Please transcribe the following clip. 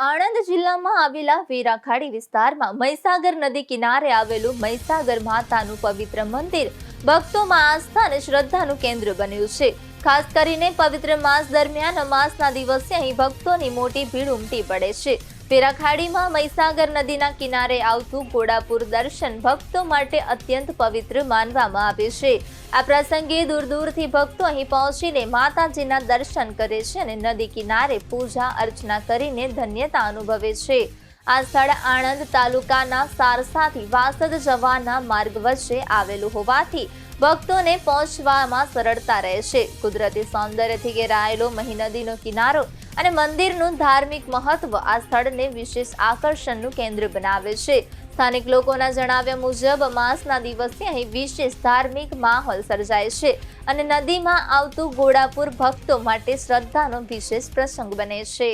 આણંદ જિલ્લામાં આવેલા વેરાખાડી વિસ્તારમાં મહીસાગર નદી કિનારે આવેલું મહીસાગર માતાનું પવિત્ર મંદિર ભક્તોમાં આસ્થા અને શ્રદ્ધાનું કેન્દ્ર બન્યું છે. ખાસ કરીને પવિત્ર માસ દરમિયાન અમાસના દિવસે અહીં ભક્તોની મોટી ભીડ ઉમટી પડે છે. વેરાખાડીમાં મહીસાગર નદીના કિનારે આવતું ઘોડાપુર દર્શન ભક્તો માટે અત્યંત પવિત્ર માનવામાં આવે છે. આ પ્રસંગે દૂર દૂરથી ભક્તો અહીં પહોંચીને માતાજીના દર્શન કરે છે અને નદી કિનારે પૂજા અર્ચના કરીને ધન્યતા અનુભવે છે. આ સ્થળ આણંદ તાલુકાના સારસાથી વાસદ જવાના માર્ગ વચ્ચે આવેલું હોવાથી ભક્તોને પહોંચવામાં સરળતા રહે છે. કુદરતી સૌંદર્યથી ઘેરાયેલો મહી નદીનો કિનારો અને મંદિરનું ધાર્મિક મહત્વ આ સ્થળને વિશેષ આકર્ષણનું કેન્દ્ર બનાવે છે. સ્થાનિક લોકોના જણાવ્યા મુજબ અમાસના દિવસે અહીં વિશેષ ધાર્મિક માહોલ સર્જાય છે અને નદીમાં આવતું ઘોડાપુર ભક્તો માટે શ્રદ્ધાનો વિશેષ પ્રસંગ બને છે.